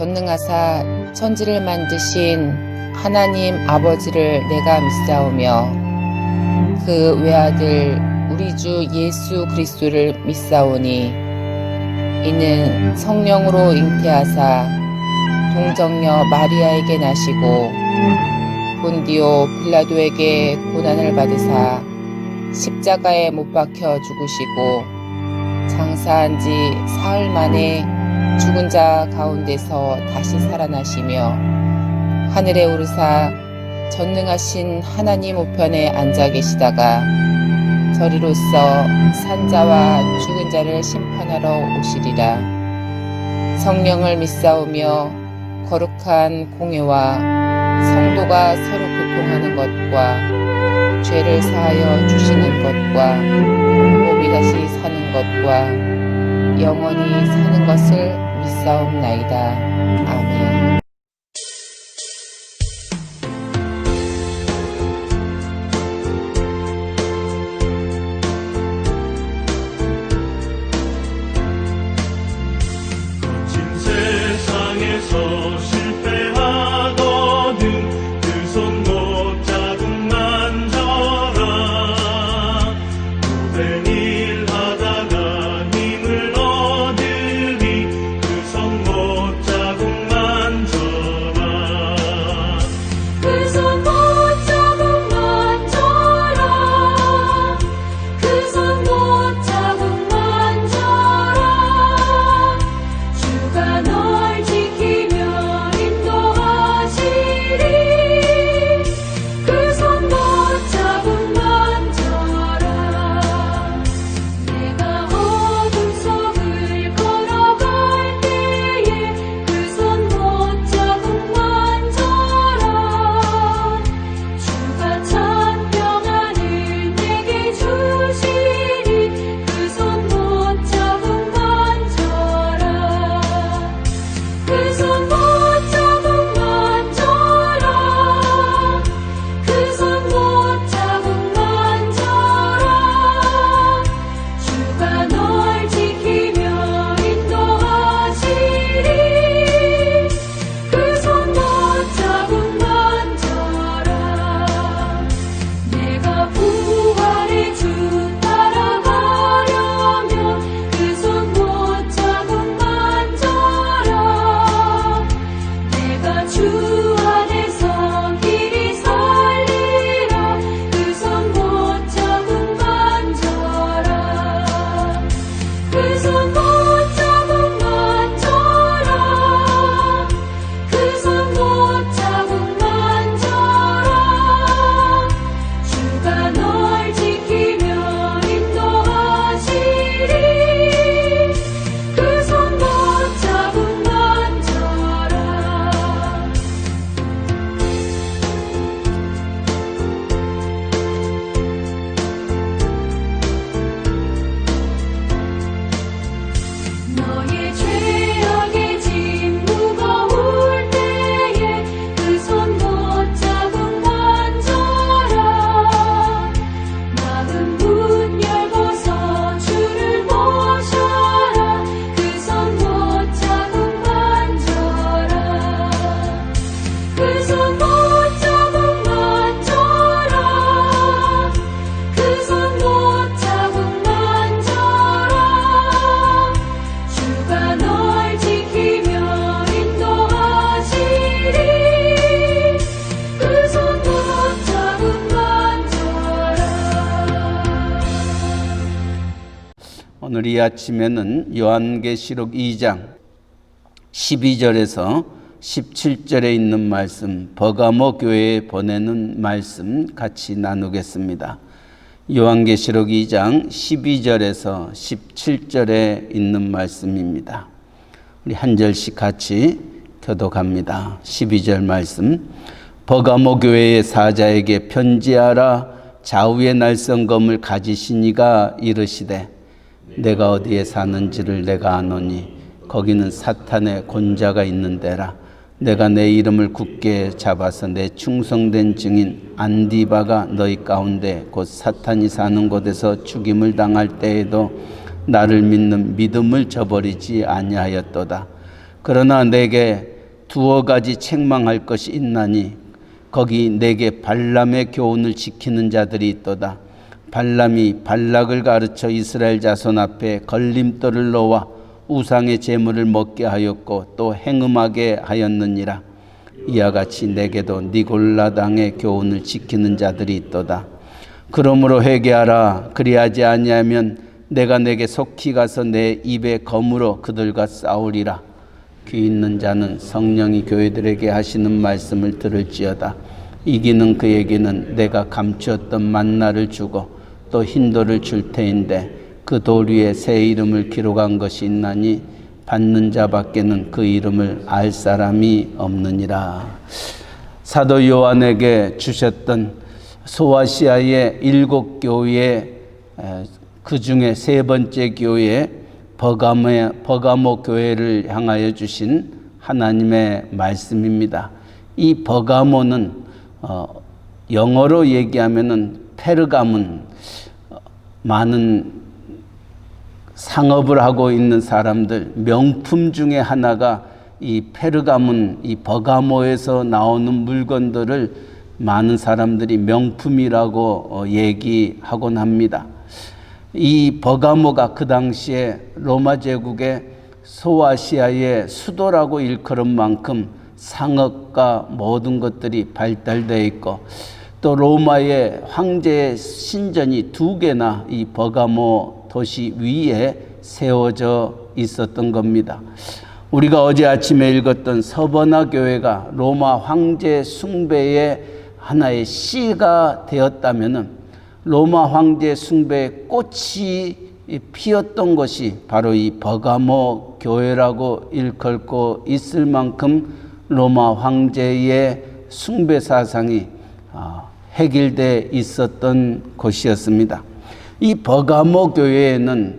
전능하사 천지를 만드신 하나님 아버지를 내가 믿사오며 그 외아들 우리 주 예수 그리스도를 믿사오니 이는 성령으로 잉태하사 동정녀 마리아에게 나시고 본디오 빌라도에게 고난을 받으사 십자가에 못 박혀 죽으시고 장사한 지 사흘 만에 죽은 자 가운데서 다시 살아나시며 하늘에 오르사 전능하신 하나님 우편에 앉아 계시다가 저리로서 산자와 죽은 자를 심판하러 오시리라. 성령을 믿사오며 거룩한 공회와 성도가 서로 교통하는 것과 죄를 사하여 주시는 것과 몸이 다시 사는 것과 영원히 사는 것을 믿사옵나이다. 아멘. 거친 세상에서 실패하거든 그 손 못 자국 만져라. 모든 일 하다가 힘을 얻으리 그 손 못 자국 만져라. 그 손 못 자국 만져라. 그 손 못 자국 만져라. 주가 널 지키며 인도하시리. 그 손 못 자국 만져라. 내가 어둠 속을 걸어갈 때에 그 손 못 자국 만져라. 주가 참 평안을 내게 주시리. 그 손 못 자국 만져라. 그 손 못 자국 만져라. 그 손 못 자국 만져라. 주가 널 지키며 인도하시리. 그 손 못 자국 만져라. 내가 부활의 주 따라가려면 그 손 못 자국 만져라. 내가 주 안에서 길이 살리라. 그 손 못 자국 만져라. 그 손 못 자국 만져라. 그 손 못 자국 만져라. 주가 널 지키며 인도하시리. 그 손 못 자국 만져라. 너의 죄악의 짐 무거울 때에 그 손 못 자국 만져라. 마음 문 열고서 주를 모셔라. 그 손 못 자국 만져라. 그 손 못 자국 만져라. 그 손 못 자국 만져라. 주가 널 지키며 인도하시리. 그 손 못 자국 만져라. 오늘 이 아침에는 요한계시록 2장 12절에서 17절에 있는 말씀, 버가모 교회에 보내는 말씀 같이 나누겠습니다. 요한계시록 2장 12절에서 17절에 있는 말씀입니다. 우리 한 절씩 같이 교독합니다. 12절 말씀. 버가모 교회의 사자에게 편지하라. 좌우의 날성검을 가지신 이가 이르시되 내가 어디에 사는지를 내가 아노니 거기는 사탄의 권자가 있는 데라. 내가 내 이름을 굳게 잡아서 내 충성된 증인 안디바가 너희 가운데 곧 사탄이 사는 곳에서 죽임을 당할 때에도 나를 믿는 믿음을 저버리지 아니하였도다. 그러나 내게 두어 가지 책망할 것이 있나니 거기 내게 발람의 교훈을 지키는 자들이 있도다. 발람이 발락을 가르쳐 이스라엘 자손 앞에 걸림돌을 놓아 우상의 제물을 먹게 하였고 또 행음하게 하였느니라. 이와 같이 내게도 니골라 당의 교훈을 지키는 자들이 있도다. 그러므로 회개하라. 그리하지 아니하면 내가 내게 속히 가서 내 입에 검으로 그들과 싸우리라. 귀 있는 자는 성령이 교회들에게 하시는 말씀을 들을지어다. 이기는 그에게는 내가 감추었던 만나를 주고 또 흰돌을 줄 테인데 그 돌 위에 새 이름을 기록한 것이 있나니 받는 자밖에는 그 이름을 알 사람이 없느니라. 사도 요한에게 주셨던 소아시아의 7교회 그 중에 세 번째 교회 버가모 교회를 향하여 주신 하나님의 말씀입니다. 이 버가모는 영어로 얘기하면은 페르가문, 많은 상업을 하고 있는 사람들 명품 중에 하나가 이 페르가문, 이 버가모에서 나오는 물건들을 많은 사람들이 명품이라고 얘기하곤 합니다. 이 버가모가 그 당시에 로마 제국의 소아시아의 수도라고 일컬은 만큼 상업과 모든 것들이 발달되어 있고 또 로마의 황제의 신전이 2개나 이 버가모 도시 위에 세워져 있었던 겁니다. 우리가 어제 아침에 읽었던 서버나 교회가 로마 황제 숭배의 하나의 시가 되었다면은 로마 황제 숭배의 꽃이 피었던 것이 바로 이 버가모 교회라고 일컬고 있을 만큼 로마 황제의 숭배 사상이 해결돼 있었던 곳이었습니다. 이 버가모 교회에는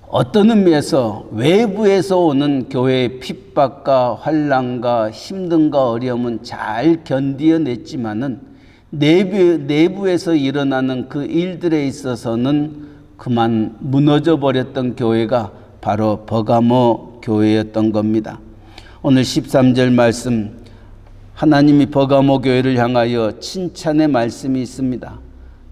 어떤 의미에서 외부에서 오는 교회의 핍박과 환난과 힘듦과 어려움은 잘 견디어냈지만은 내부에서 일어나는 그 일들에 있어서는 그만 무너져 버렸던 교회가 바로 버가모 교회였던 겁니다. 오늘 13절 말씀, 하나님이 버가모 교회를 향하여 칭찬의 말씀이 있습니다.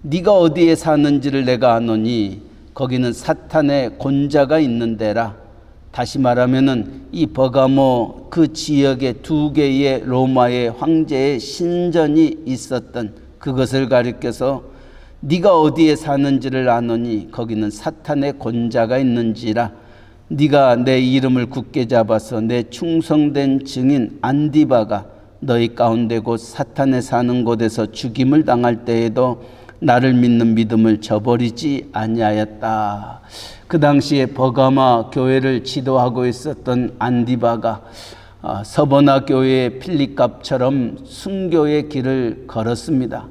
네가 어디에 사는지를 내가 아노니 거기는 사탄의 권자가 있는 데라. 다시 말하면은 이 버가모 그 지역에 2개의 로마의 황제의 신전이 있었던 그것을 가리켜서 네가 어디에 사는지를 아노니 거기는 사탄의 권자가 있는지라. 네가 내 이름을 굳게 잡아서 내 충성된 증인 안디바가 너희 가운데 곧 사탄에 사는 곳에서 죽임을 당할 때에도 나를 믿는 믿음을 저버리지 아니하였다. 그 당시에 버가마 교회를 지도하고 있었던 안디바가 서버나 교회의 필립갑처럼 순교의 길을 걸었습니다.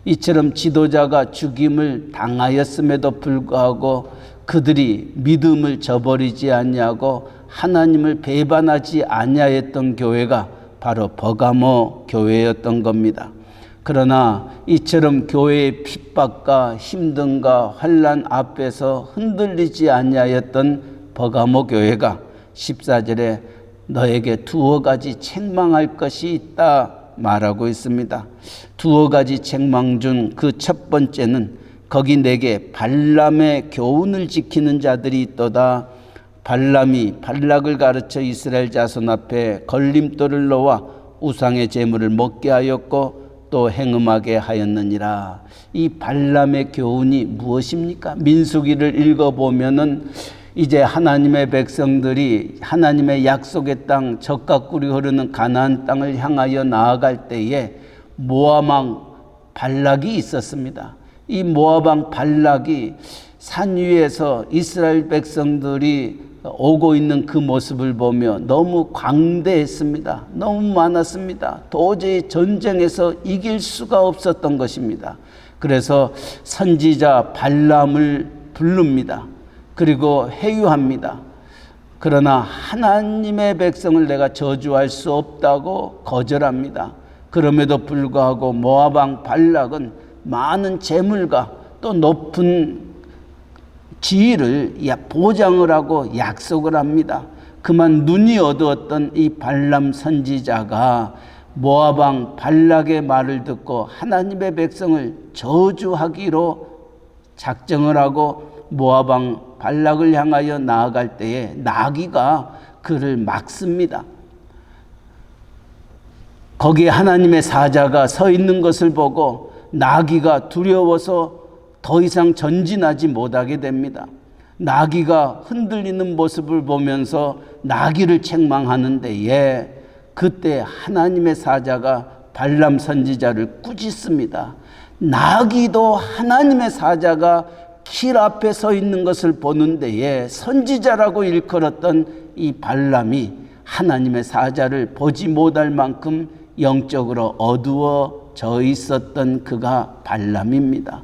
이처럼 지도자가 죽임을 당하였음에도 불구하고 그들이 믿음을 저버리지 아니하고 하나님을 배반하지 아니하였던 교회가 바로 버가모 교회였던 겁니다. 그러나 이처럼 교회의 핍박과 힘듦과 환난 앞에서 흔들리지 아니하였던 버가모 교회가 14절에 너에게 2가지 책망할 것이 있다 말하고 있습니다. 2가지 책망 중 그 첫 번째는 거기 내게 발람의 교훈을 지키는 자들이 있도다. 발람이 발락을 가르쳐 이스라엘 자손 앞에 걸림돌을 놓아 우상의 제물을 먹게 하였고 또 행음하게 하였느니라. 이 발람의 교훈이 무엇입니까? 민수기를 읽어보면은 이제 하나님의 백성들이 하나님의 약속의 땅 젖과 꿀이 흐르는 가나안 땅을 향하여 나아갈 때에 모압 왕 발락이 있었습니다. 이 모압 왕 발락이 산 위에서 이스라엘 백성들이 오고 있는 그 모습을 보며 너무 광대했습니다. 너무 많았습니다. 도저히 전쟁에서 이길 수가 없었던 것입니다. 그래서 선지자 발람을 부릅니다. 그리고 회유합니다. 그러나 하나님의 백성을 내가 저주할 수 없다고 거절합니다. 그럼에도 불구하고 모압 왕 발락은 많은 재물과 또 높은 지위를 보장을 하고 약속을 합니다. 그만 눈이 어두웠던 이 발람 선지자가 모압 왕 발락의 말을 듣고 하나님의 백성을 저주하기로 작정을 하고 모압 왕 발락을 향하여 나아갈 때에 나귀가 그를 막습니다. 거기에 하나님의 사자가 서 있는 것을 보고 나귀가 두려워서 더 이상 전진하지 못하게 됩니다. 나귀가 흔들리는 모습을 보면서 나귀를 책망하는데 그때 하나님의 사자가 발람 선지자를 꾸짖습니다. 나귀도 하나님의 사자가 길 앞에 서 있는 것을 보는 데에 선지자라고 일컬었던 이 발람이 하나님의 사자를 보지 못할 만큼 영적으로 어두워져 있었던 그가 발람입니다.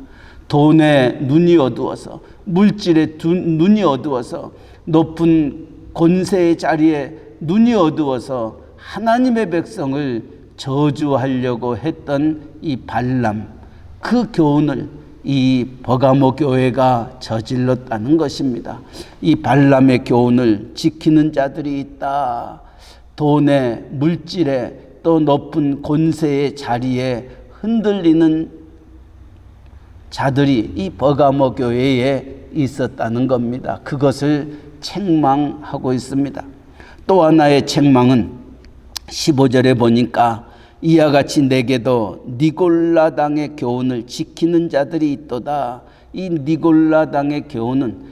돈에 눈이 어두워서, 물질에 눈이 어두워서, 높은 권세의 자리에 눈이 어두워서 하나님의 백성을 저주하려고 했던 이 발람, 그 교훈을 이 버가모 교회가 저질렀다는 것입니다. 이 발람의 교훈을 지키는 자들이 있다. 돈에, 물질에, 또 높은 권세의 자리에 흔들리는 자들이 이 버가모 교회에 있었다는 겁니다. 그것을 책망하고 있습니다. 또 하나의 책망은 15절에 보니까 이와 같이 내게도 니골라당의 교훈을 지키는 자들이 있도다. 이 니골라당의 교훈은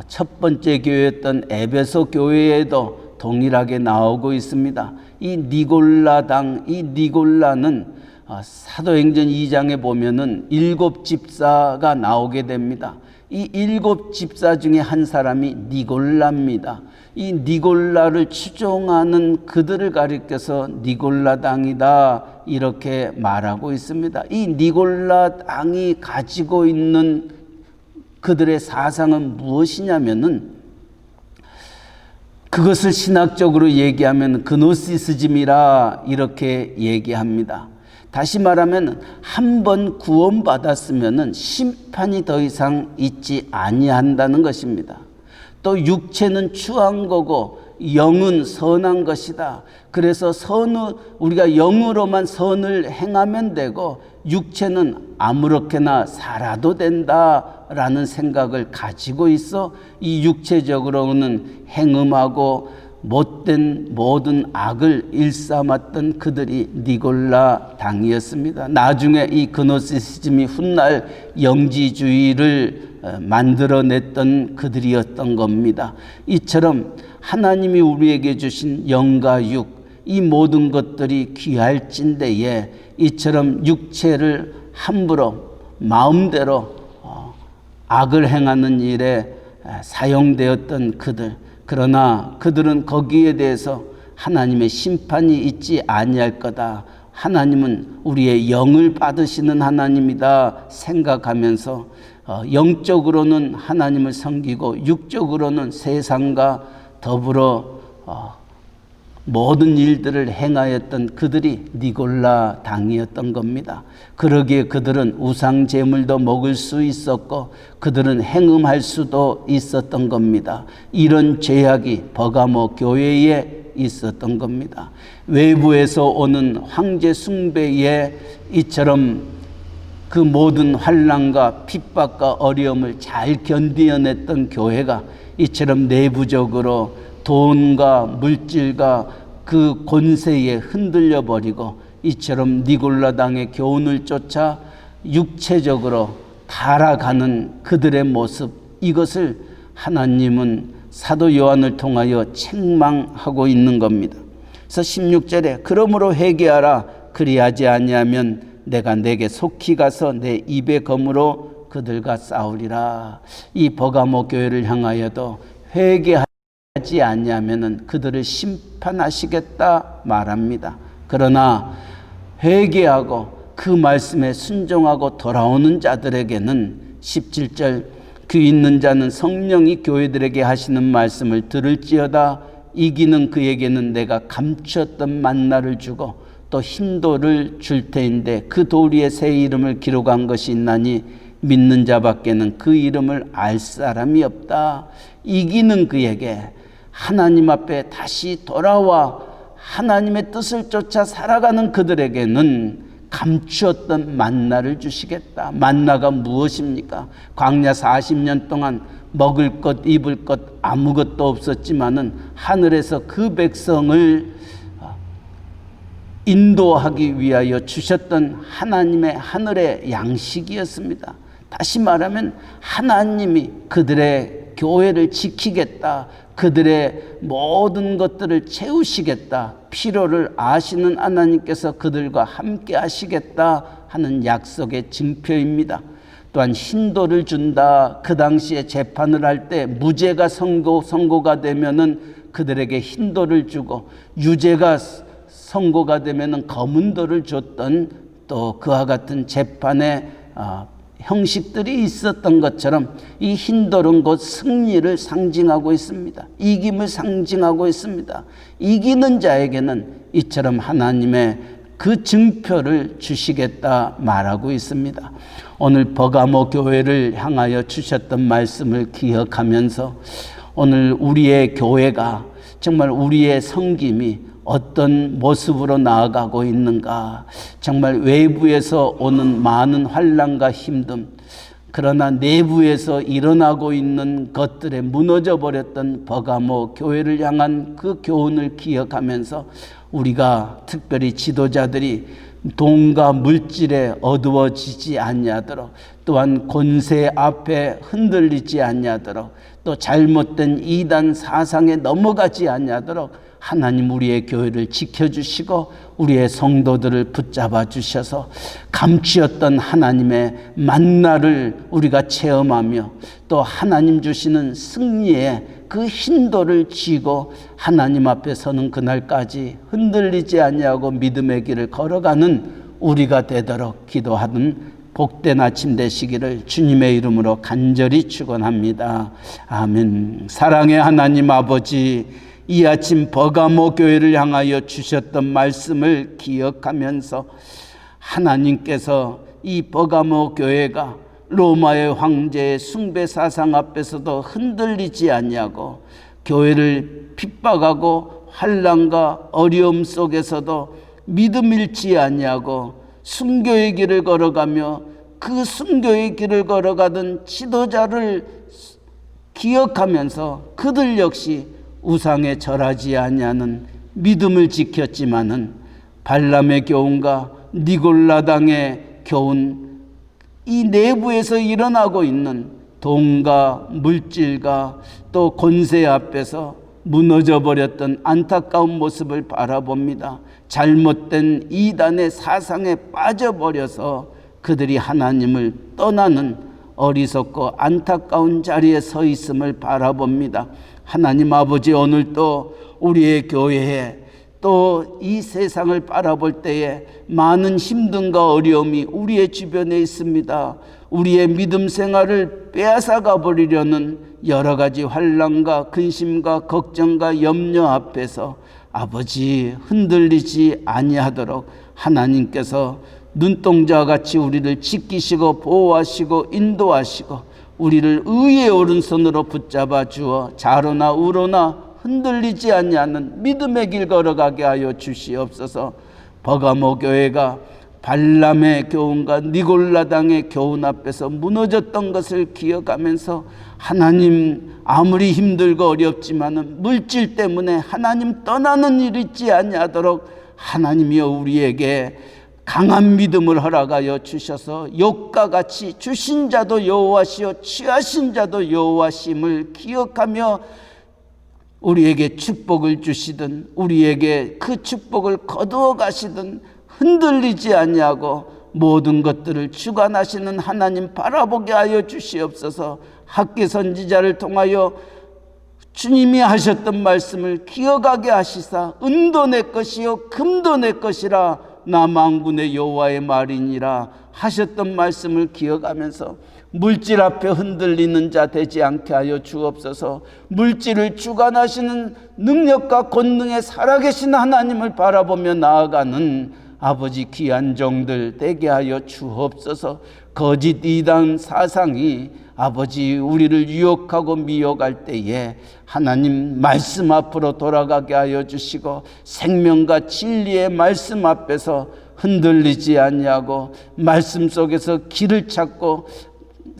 첫 번째 교회였던 에베소 교회에도 동일하게 나오고 있습니다. 이 니골라당, 이 니골라는 사도행전 2장에 보면은 7집사가 나오게 됩니다. 이 7집사 중에 한 사람이 니골라입니다. 이 니골라를 추종하는 그들을 가리켜서 니골라당이다 이렇게 말하고 있습니다. 이 니골라당이 가지고 있는 그들의 사상은 무엇이냐면은 그것을 신학적으로 얘기하면 그노시스즘이라 이렇게 얘기합니다. 다시 말하면 한 번 구원받았으면 심판이 더 이상 있지 아니한다는 것입니다. 또 육체는 추한 거고 영은 선한 것이다. 그래서 우리가 영으로만 선을 행하면 되고 육체는 아무렇게나 살아도 된다라는 생각을 가지고 있어 이 육체적으로는 행음하고 못된 모든 악을 일삼았던 그들이 니골라 당이었습니다. 나중에 이 그노시시즘이 훗날 영지주의를 만들어냈던 그들이었던 겁니다. 이처럼 하나님이 우리에게 주신 영과 육, 이 모든 것들이 귀할진대에 이처럼 육체를 함부로 마음대로 악을 행하는 일에 사용되었던 그들, 그러나 그들은 거기에 대해서 하나님의 심판이 있지 아니할 거다. 하나님은 우리의 영을 받으시는 하나님이다 생각하면서 영적으로는 하나님을 섬기고 육적으로는 세상과 더불어 모든 일들을 행하였던 그들이 니골라 당이었던 겁니다. 그러기에 그들은 우상 제물도 먹을 수 있었고 그들은 행음할 수도 있었던 겁니다. 이런 죄악이 버가모 교회에 있었던 겁니다. 외부에서 오는 황제 숭배에 이처럼 그 모든 환난과 핍박과 어려움을 잘 견디어냈던 교회가 이처럼 내부적으로 돈과 물질과 그 권세에 흔들려 버리고 이처럼 니골라당의 교훈을 쫓아 육체적으로 타락하는 그들의 모습, 이것을 하나님은 사도 요한을 통하여 책망하고 있는 겁니다. 그래서 16절에 그러므로 회개하라. 그리하지 아니하면 내가 내게 속히 가서 내 입의 검으로 그들과 싸우리라. 이 버가모 교회를 향하여도 회개하지 아니하면 그들을 심판하시겠다 말합니다. 그러나 회개하고 그 말씀에 순종하고 돌아오는 자들에게는 17절 귀 있는 자는 성령이 교회들에게 하시는 말씀을 들을지어다. 이기는 그에게는 내가 감추었던 만나를 주고 또 흰돌을 줄 테인데 그 돌 위에 새 이름을 기록한 것이 있나니 믿는 자밖에는 그 이름을 알 사람이 없다. 이기는 그에게 하나님 앞에 다시 돌아와 하나님의 뜻을 쫓아 살아가는 그들에게는 감추었던 만나를 주시겠다. 만나가 무엇입니까? 광야 40년 동안 먹을 것 입을 것 아무것도 없었지만은 하늘에서 그 백성을 인도하기 위하여 주셨던 하나님의 하늘의 양식이었습니다. 다시 말하면 하나님이 그들의 교회를 지키겠다. 그들의 모든 것들을 채우시겠다. 필요를 아시는 하나님께서 그들과 함께 하시겠다 하는 약속의 증표입니다. 또한 힌도를 준다. 그 당시에 재판을 할 때 무죄가 선고가 되면은 그들에게 힌도를 주고 유죄가 선고가 되면은 검은 돌을 줬던 또 그와 같은 재판의 형식들이 있었던 것처럼 이 흰돌은 곧 승리를 상징하고 있습니다. 이김을 상징하고 있습니다. 이기는 자에게는 이처럼 하나님의 그 증표를 주시겠다 말하고 있습니다. 오늘 버가모 교회를 향하여 주셨던 말씀을 기억하면서 오늘 우리의 교회가 정말 우리의 섬김이 어떤 모습으로 나아가고 있는가. 정말 외부에서 오는 많은 환난과 힘듦, 그러나 내부에서 일어나고 있는 것들에 무너져 버렸던 버가모 교회를 향한 그 교훈을 기억하면서 우리가 특별히 지도자들이 돈과 물질에 어두워지지 아니하도록, 또한 권세 앞에 흔들리지 아니하도록, 또 잘못된 이단 사상에 넘어가지 아니하도록 하나님 우리의 교회를 지켜주시고 우리의 성도들을 붙잡아 주셔서 감추었던 하나님의 만나를 우리가 체험하며 또 하나님 주시는 승리의 그 힌도를 쥐고 하나님 앞에 서는 그날까지 흔들리지 아니하고 믿음의 길을 걸어가는 우리가 되도록 기도하는 복된 아침 되시기를 주님의 이름으로 간절히 축원합니다. 아멘. 사랑의 하나님 아버지, 이 아침 버가모 교회를 향하여 주셨던 말씀을 기억하면서 하나님께서 이 버가모 교회가 로마의 황제의 숭배 사상 앞에서도 흔들리지 아니하고 교회를 핍박하고 환난과 어려움 속에서도 믿음 잃지 아니하고 순교의 길을 걸어가며 그 순교의 길을 걸어가던 지도자를 기억하면서 그들 역시 우상에 절하지 아니하는 믿음을 지켰지만은 발람의 교훈과 니골라당의 교훈, 이 내부에서 일어나고 있는 돈과 물질과 또 권세 앞에서 무너져 버렸던 안타까운 모습을 바라봅니다. 잘못된 이단의 사상에 빠져버려서 그들이 하나님을 떠나는 어리석고 안타까운 자리에 서 있음을 바라봅니다. 하나님 아버지, 오늘도 우리의 교회에 또 이 세상을 바라볼 때에 많은 힘듦과 어려움이 우리의 주변에 있습니다. 우리의 믿음 생활을 빼앗아가 버리려는 여러 가지 환난과 근심과 걱정과 염려 앞에서 아버지 흔들리지 아니하도록 하나님께서 눈동자와 같이 우리를 지키시고 보호하시고 인도하시고 우리를 의의 오른손으로 붙잡아 주어 좌로나 우로나 흔들리지 아니하는 믿음의 길 걸어가게 하여 주시옵소서. 버가모 교회가 발람의 교훈과 니골라당의 교훈 앞에서 무너졌던 것을 기억하면서 하나님, 아무리 힘들고 어렵지만은 물질 때문에 하나님 떠나는 일 있지 아니하도록 하나님이여 우리에게 강한 믿음을 허락하여 주셔서 욕과 같이 주신 자도 여호와시요 취하신 자도 여호와심을 기억하며 우리에게 축복을 주시든 우리에게 그 축복을 거두어 가시든 흔들리지 아니하고 모든 것들을 주관하시는 하나님 바라보게 하여 주시옵소서. 학개 선지자를 통하여 주님이 하셨던 말씀을 기억하게 하시사 은도 내 것이요 금도 내 것이라 나 만군의 여호와의 말이니라 하셨던 말씀을 기억하면서 물질 앞에 흔들리는 자 되지 않게 하여 주옵소서. 물질을 주관하시는 능력과 권능에 살아계신 하나님을 바라보며 나아가는 아버지 귀한 종들 되게 하여 주옵소서. 거짓 이단 사상이 아버지, 우리를 유혹하고 미혹할 때에 하나님 말씀 앞으로 돌아가게 하여 주시고 생명과 진리의 말씀 앞에서 흔들리지 아니하고 말씀 속에서 길을 찾고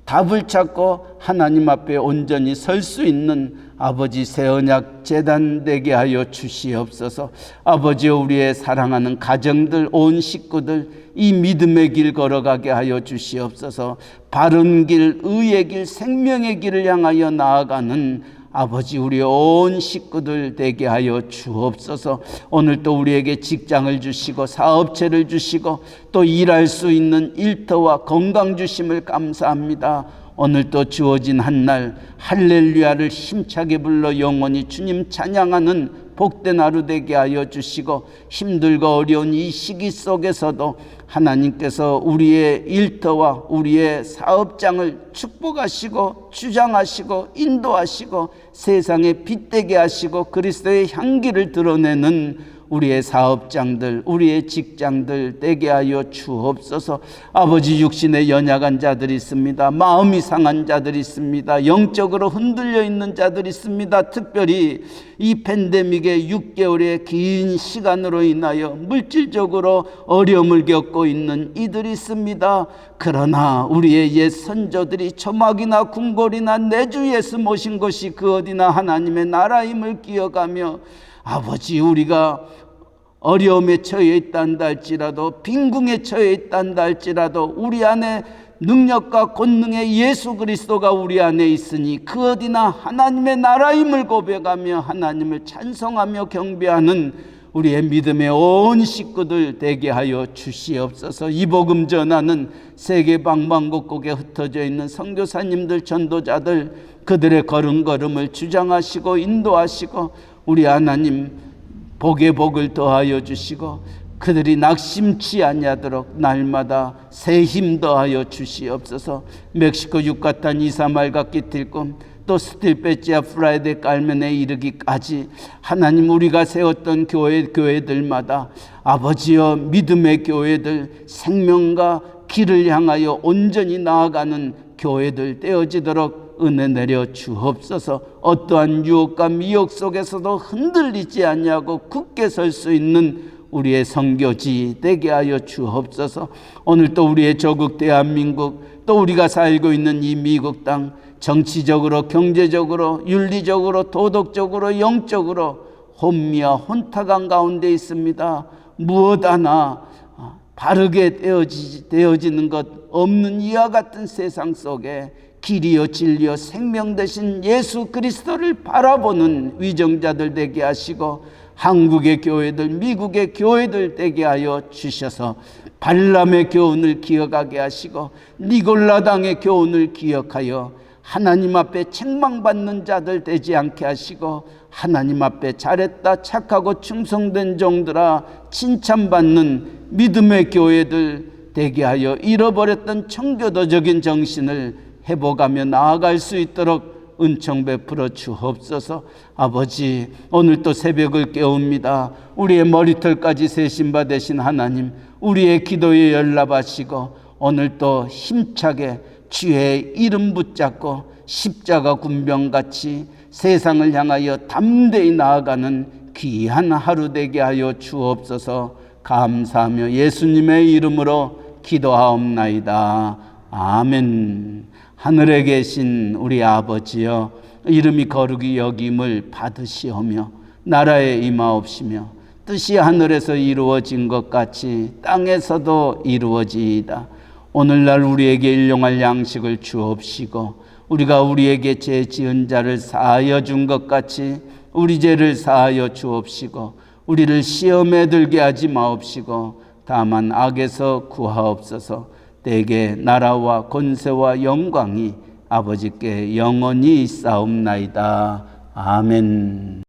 답을 찾고 하나님 앞에 온전히 설 수 있는 아버지 새 언약 제단 되게 하여 주시옵소서. 아버지, 우리의 사랑하는 가정들, 온 식구들 이 믿음의 길 걸어가게 하여 주시옵소서. 바른 길, 의의 길, 생명의 길을 향하여 나아가는 아버지, 우리 온 식구들 되게 하여 주옵소서. 오늘 또 우리에게 직장을 주시고 사업체를 주시고 또 일할 수 있는 일터와 건강 주심을 감사합니다. 오늘 또 주어진 한날 할렐루야를 힘차게 불러 영원히 주님 찬양하는 복된 하루 되게 하여 주시고 힘들고 어려운 이 시기 속에서도 하나님께서 우리의 일터와 우리의 사업장을 축복하시고 주장하시고 인도하시고 세상에 빛되게 하시고 그리스도의 향기를 드러내는 우리의 사업장들, 우리의 직장들 되게 하여 주옵소서. 아버지, 육신에 연약한 자들이 있습니다. 마음이 상한 자들이 있습니다. 영적으로 흔들려 있는 자들이 있습니다. 특별히 이 팬데믹의 6개월의 긴 시간으로 인하여 물질적으로 어려움을 겪고 있는 이들이 있습니다. 그러나 우리의 옛 선조들이 초막이나 궁궐이나 내주 예수 모신 것이 그 어디나 하나님의 나라임을 기억하며 아버지, 우리가 어려움에 처해 있단다 할지라도 빈궁에 처해 있단다 할지라도 우리 안에 능력과 권능의 예수 그리스도가 우리 안에 있으니 그 어디나 하나님의 나라임을 고백하며 하나님을 찬송하며 경배하는 우리의 믿음의 온 식구들 되게 하여 주시옵소서. 이 복음 전하는 세계 방방곡곡에 흩어져 있는 선교사님들, 전도자들, 그들의 걸음걸음을 주장하시고 인도하시고 우리 하나님 복의 복을 더하여 주시고 그들이 낙심치 아니하도록 날마다 새 힘 더하여 주시옵소서. 멕시코 유카탄 이사말과 끼틸꿈 또 스틸베지아 프라이데 깔멘에 이르기까지 하나님, 우리가 세웠던 교회들마다 아버지여 믿음의 교회들, 생명과 길을 향하여 온전히 나아가는 교회들 되어지도록 은혜 내려 주옵소서. 어떠한 유혹과 미혹 속에서도 흔들리지 아니하고 굳게 설 수 있는 우리의 선교지 되게 하여 주옵소서. 오늘 또 우리의 조국 대한민국, 또 우리가 살고 있는 이 미국 땅, 정치적으로, 경제적으로, 윤리적으로, 도덕적으로, 영적으로 혼미와 혼탁한 가운데 있습니다. 무엇 하나 바르게 되어지는 것 없는 이와 같은 세상 속에 길이요 진리요 생명 되신 예수 그리스도를 바라보는 위정자들 되게 하시고 한국의 교회들, 미국의 교회들 되게 하여 주셔서 발람의 교훈을 기억하게 하시고 니골라당의 교훈을 기억하여 하나님 앞에 책망받는 자들 되지 않게 하시고 하나님 앞에 잘했다, 착하고 충성된 종들아 칭찬받는 믿음의 교회들 되게 하여 잃어버렸던 청교도적인 정신을 회복하며 나아갈 수 있도록 은총 베풀어 주옵소서. 아버지, 오늘 또 새벽을 깨웁니다. 우리의 머리털까지 세신 바 되신 하나님, 우리의 기도에 연락하시고 오늘 또 힘차게 주의 이름 붙잡고 십자가 군병같이 세상을 향하여 담대히 나아가는 귀한 하루 되게 하여 주옵소서. 감사하며 예수님의 이름으로 기도하옵나이다. 아멘. 하늘에 계신 우리 아버지여, 이름이 거룩히 여김을 받으시오며 나라에 임하옵시며 뜻이 하늘에서 이루어진 것 같이 땅에서도 이루어지이다. 오늘날 우리에게 일용할 양식을 주옵시고 우리가 우리에게 죄 지은 자를 사하여 준 것 같이 우리 죄를 사하여 주옵시고 우리를 시험에 들게 하지 마옵시고 다만 악에서 구하옵소서. 대개 나라와 권세와 영광이 아버지께 영원히 있사옵나이다. 아멘.